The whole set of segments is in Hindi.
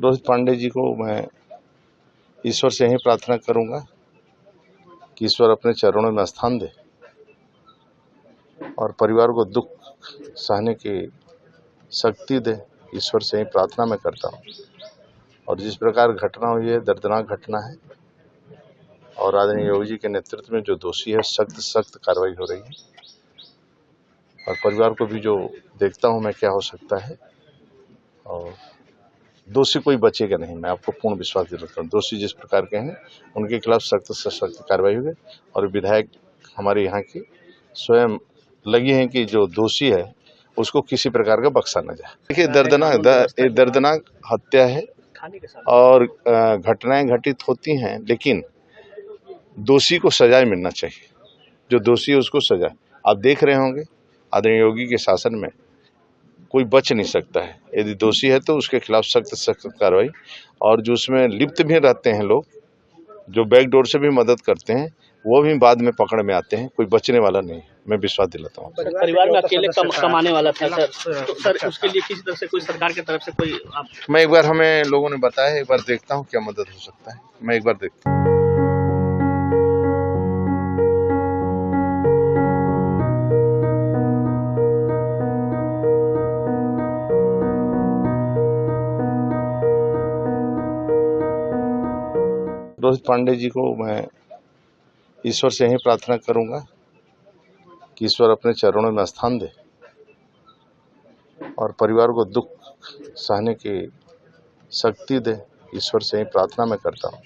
रोहित पांडे जी को मैं ईश्वर से ही प्रार्थना करूंगा कि ईश्वर अपने चरणों में स्थान दे और परिवार को दुख सहने की शक्ति दे। ईश्वर से ही प्रार्थना मैं करता हूं। और जिस प्रकार घटना हुई है, दर्दनाक घटना है और आदरणीय योगी जी के नेतृत्व में जो दोषी है सख्त कार्रवाई हो रही है। और परिवार को भी जो देखता हूं मैं क्या हो सकता है, और दोषी कोई बचेगा नहीं, मैं आपको पूर्ण विश्वास दिलाता हूँ। दोषी जिस प्रकार के हैं उनके खिलाफ सख्त से सख्त कार्रवाई होगी। और विधायक हमारे यहाँ की स्वयं लगी हैं कि जो दोषी है उसको किसी प्रकार का बख्शा न जाए। देखिए, दर्दनाक हत्या है और घटनाएं घटित होती हैं, लेकिन दोषी को सजा मिलना चाहिए। जो दोषी है उसको सजा। आप देख रहे होंगे आदरणीय योगी के शासन में कोई बच नहीं सकता है। यदि दोषी है तो उसके खिलाफ सख्त कार्रवाई। और जो उसमें लिप्त भी रहते हैं लोग, जो बैकडोर से भी मदद करते हैं, वो भी बाद में पकड़ में आते हैं। कोई बचने वाला नहीं है, मैं विश्वास दिलाता हूँ। परिवार में अकेले कमाने वाला था सर, तो सर उसके लिए किसी तरह से कोई सरकार की तरफ से कोई मैं एक बार, हमें लोगों ने बताया, एक बार देखता हूँ क्या मदद हो सकता है। मैं एक बार देखता हूँ। रोहित पांडे जी को मैं ईश्वर से ही प्रार्थना करूंगा कि ईश्वर अपने चरणों में स्थान दे और परिवार को दुख सहने की शक्ति दे। ईश्वर से ही प्रार्थना मैं करता हूं।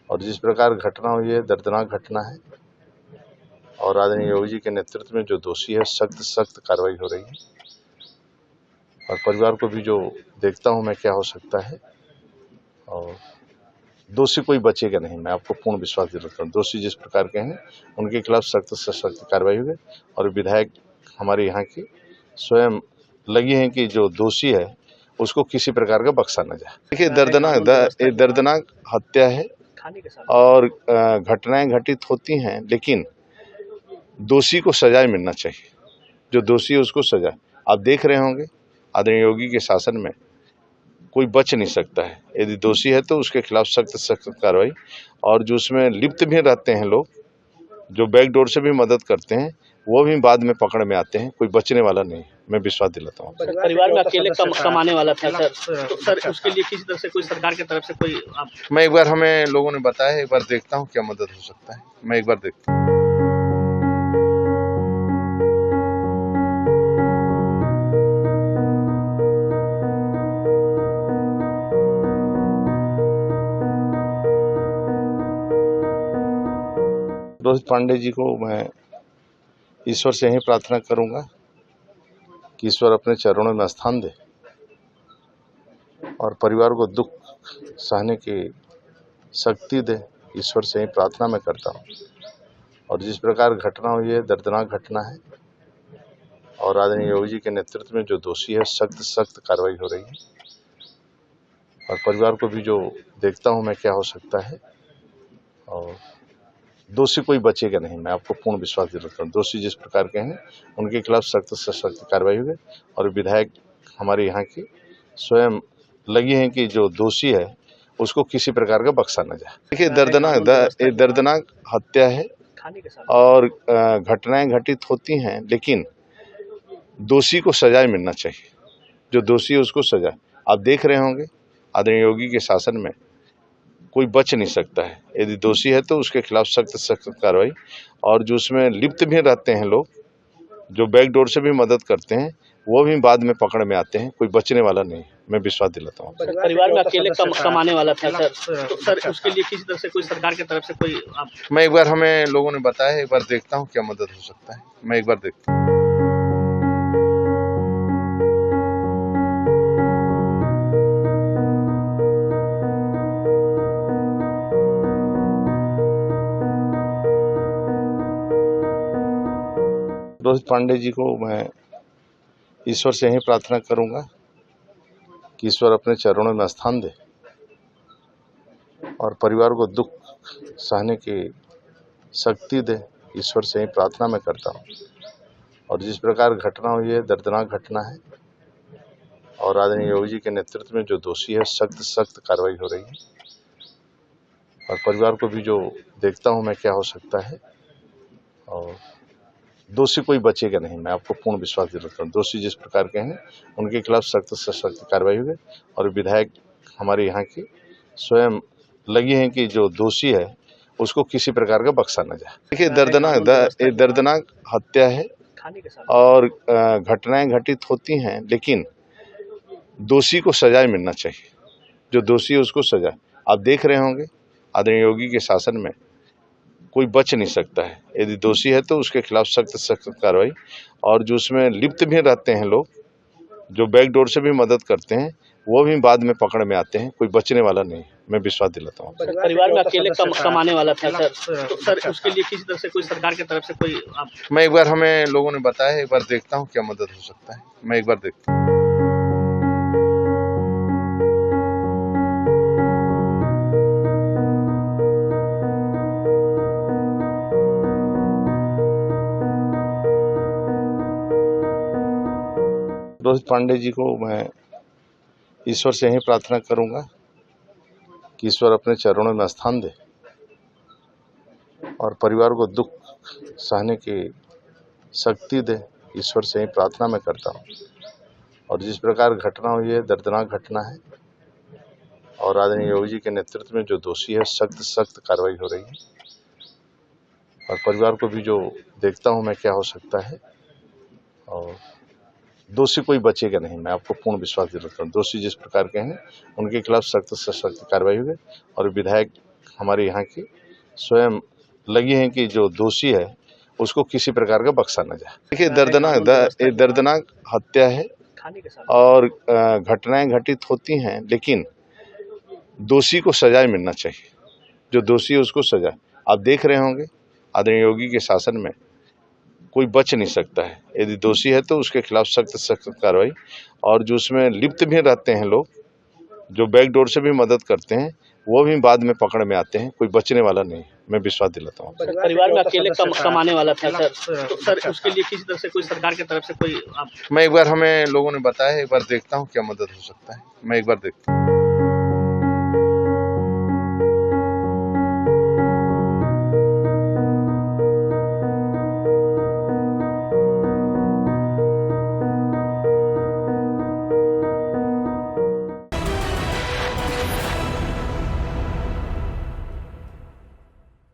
और जिस प्रकार घटना हुई है, दर्दनाक घटना है और आदरणीय योगी जी के नेतृत्व में जो दोषी है सख्त कार्रवाई हो रही है। और परिवार को भी जो देखता हूं मैं क्या हो सकता है, और दोषी कोई बचेगा नहीं, मैं आपको पूर्ण विश्वास दिलाता हूँ। दोषी जिस प्रकार के हैं उनके खिलाफ सख्त से सख्त कार्रवाई होगी। और विधायक हमारे यहाँ की स्वयं लगी हैं कि जो दोषी है उसको किसी प्रकार का बख्शा न जाए। देखिए, दर्दनाक हत्या है और घटनाएं घटित होती हैं, लेकिन दोषी को सजा मिलना चाहिए। जो दोषी है उसको सजा। आप देख रहे होंगे आदरणीय योगी के शासन में कोई बच नहीं सकता है। यदि दोषी है तो उसके खिलाफ सख्त कार्रवाई। और जो उसमें लिप्त भी रहते हैं लोग, जो बैकडोर से भी मदद करते हैं, वो भी बाद में पकड़ में आते हैं। कोई बचने वाला नहीं है, मैं विश्वास दिलाता हूँ। परिवार में अकेले कमाने वाला था सर, तो सर उसके लिए किसी तरह से कोई सरकार की तरफ से कोई मैं एक बार, हमें लोगों ने बताया, एक बार देखता हूँ क्या मदद हो सकता है। मैं एक बार देखता हूँ। रोहित पांडे जी को मैं ईश्वर से ही प्रार्थना करूंगा कि ईश्वर अपने चरणों में स्थान दे और परिवार को दुख सहने की शक्ति दे। ईश्वर से ही प्रार्थना मैं करता हूं। और जिस प्रकार घटना हुई है, दर्दनाक घटना है और आदरणीय योगी जी के नेतृत्व में जो दोषी है सख्त कार्रवाई हो रही है। और परिवार को भी जो देखता हूं मैं क्या हो सकता है, और दोषी कोई बचेगा नहीं, मैं आपको पूर्ण विश्वास दिलाता हूँ। दोषी जिस प्रकार के हैं उनके खिलाफ सख्त से सख्त कार्रवाई होगी। और विधायक हमारे यहाँ की स्वयं लगी हैं कि जो दोषी है उसको किसी प्रकार का बख्शा न जाए। देखिए, दर्दनाक हत्या है और घटनाएं घटित होती हैं, लेकिन दोषी को सजा मिलना चाहिए। जो दोषी है उसको सजा। आप देख रहे होंगे आदरणीय योगी के शासन में कोई बच नहीं सकता है। यदि दोषी है तो उसके खिलाफ सख्त कार्रवाई। और जो उसमें लिप्त भी रहते हैं लोग, जो बैकडोर से भी मदद करते हैं, वो भी बाद में पकड़ में आते हैं। कोई बचने वाला नहीं है, मैं विश्वास दिलाता हूँ। परिवार में अकेले कमाने वाला था सर, तो सर उसके लिए किसी तरह से कोई सरकार की तरफ से कोई मैं एक बार, हमें लोगों ने बताया, एक बार देखता हूँ क्या मदद हो सकता है। मैं एक बार देखता हूँ। रोहित पांडे जी को मैं ईश्वर से ही प्रार्थना करूंगा कि ईश्वर अपने चरणों में स्थान दे और परिवार को दुख सहने की शक्ति दे। ईश्वर से ही प्रार्थना मैं करता हूँ। और जिस प्रकार घटना हुई है, दर्दनाक घटना है और आदरणीय योगी जी के नेतृत्व में जो दोषी है सख्त सख्त कार्रवाई हो रही है। और परिवार को भी जो देखता हूं मैं क्या हो सकता है, और दोषी कोई बचेगा नहीं, मैं आपको पूर्ण विश्वास दिलाता हूँ। दोषी जिस प्रकार के हैं उनके खिलाफ सख्त से सख्त कार्रवाई होगी। और विधायक हमारे यहाँ की स्वयं लगी हैं कि जो दोषी है उसको किसी प्रकार का बख्शा न जाए। देखिए दर्दनाक हत्या है और घटनाएं घटित होती हैं, लेकिन दोषी को सजा मिलना चाहिए। जो दोषी है उसको सजा, आप देख रहे होंगे आदरणीय योगी के शासन में कोई बच नहीं सकता है। यदि दोषी है तो उसके खिलाफ सख्त सख्त कार्रवाई। और जो उसमें लिप्त भी रहते हैं लोग, जो बैकडोर से भी मदद करते हैं, वो भी बाद में पकड़ में आते हैं। कोई बचने वाला नहीं है, मैं विश्वास दिलाता हूँ। परिवार में अकेले कमाने वाला था सर, तो सर उसके लिए किसी तरह से कोई सरकार की तरफ से कोई मैं एक बार, हमें लोगों ने बताया, एक बार देखता हूँ क्या मदद हो सकता है। मैं एक बार देखता हूँ। रोहित पांडे जी को मैं ईश्वर से यही प्रार्थना करूंगा कि ईश्वर अपने चरणों में स्थान दे और परिवार को दुख सहने की शक्ति दे। ईश्वर से यही प्रार्थना मैं करता हूं। और जिस प्रकार घटना हुई है दर्दनाक घटना है, और आदरणीय योगी जी के नेतृत्व में जो दोषी है सख्त सख्त कार्रवाई हो रही है। और परिवार को भी जो देखता हूं मैं क्या हो सकता है, और दोषी कोई बचेगा नहीं, मैं आपको पूर्ण विश्वास दिलाता हूँ। दोषी जिस प्रकार के हैं उनके खिलाफ सख्त से सख्त कार्रवाई होगी। और विधायक हमारे यहाँ की स्वयं लगी हैं कि जो दोषी है उसको किसी प्रकार का बख्शा न जाए। देखिए दर्दनाक हत्या है और घटनाएं घटित होती हैं, लेकिन दोषी को सजा मिलना चाहिए। जो दोषी है उसको सजा, आप देख रहे होंगे आदरणीय योगी के शासन में कोई बच नहीं सकता है। यदि दोषी है तो उसके खिलाफ सख्त सख्त कार्रवाई। और जो उसमें लिप्त भी रहते हैं लोग, जो बैकडोर से भी मदद करते हैं, वो भी बाद में पकड़ में आते हैं। कोई बचने वाला नहीं है, मैं विश्वास दिलाता हूँ। परिवार में अकेले कमाने वाला था सर, तो सर उसके लिए किसी तरह से कोई सरकार की तरफ से कोई मैं एक बार, हमें लोगों ने बताया, एक बार देखता हूँ क्या मदद हो सकता है। मैं एक बार देखता हूँ।